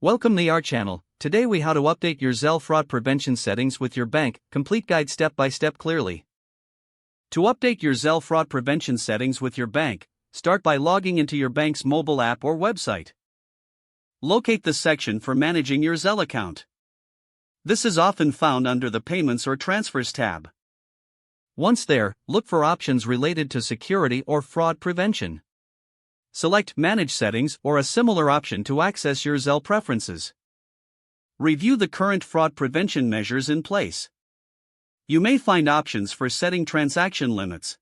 Welcome to our channel. Today we how to update your Zelle fraud prevention settings with your bank, complete guide step by step clearly. To update your Zelle fraud prevention settings with your bank, start by logging into your bank's mobile app or website. Locate the section for managing your Zelle account. This is often found under the Payments or Transfers tab. Once there, look for options related to security or fraud prevention. Select Manage Settings or a similar option to access your Zelle preferences. Review the current fraud prevention measures in place. You may find options for setting transaction limits.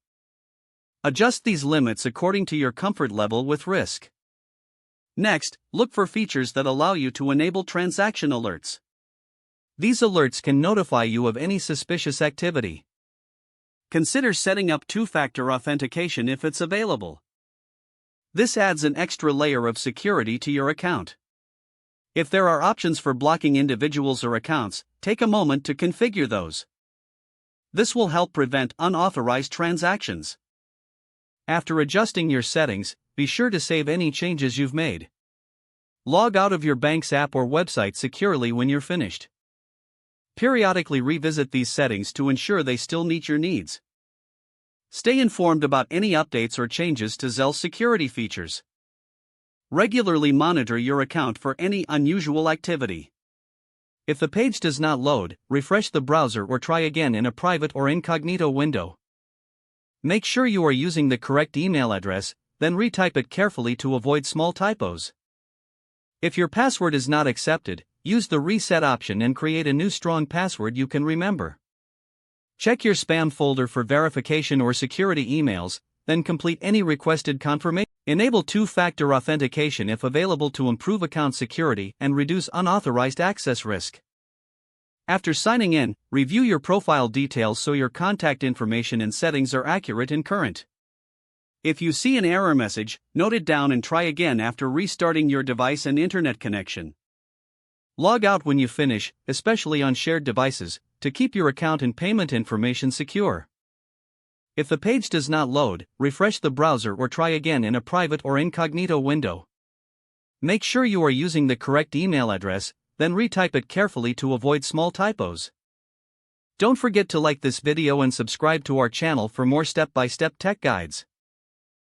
Adjust these limits according to your comfort level with risk. Next, look for features that allow you to enable transaction alerts. These alerts can notify you of any suspicious activity. Consider setting up two-factor authentication if it's available. This adds an extra layer of security to your account. If there are options for blocking individuals or accounts, take a moment to configure those. This will help prevent unauthorized transactions. After adjusting your settings, be sure to save any changes you've made. Log out of your bank's app or website securely when you're finished. Periodically revisit these settings to ensure they still meet your needs. Stay informed about any updates or changes to Zelle's security features. Regularly monitor your account for any unusual activity. If the page does not load, refresh the browser or try again in a private or incognito window. Make sure you are using the correct email address, then retype it carefully to avoid small typos. If your password is not accepted, use the reset option and create a new strong password you can remember. Check your spam folder for verification or security emails, then complete any requested confirmation. Enable two-factor authentication if available to improve account security and reduce unauthorized access risk. After signing in, review your profile details so your contact information and settings are accurate and current. If you see an error message, note it down and try again after restarting your device and internet connection. Log out when you finish, especially on shared devices, to keep your account and payment information secure. If the page does not load, refresh the browser or try again in a private or incognito window. Make sure you are using the correct email address, then retype it carefully to avoid small typos. Don't forget to like this video and subscribe to our channel for more step-by-step tech guides.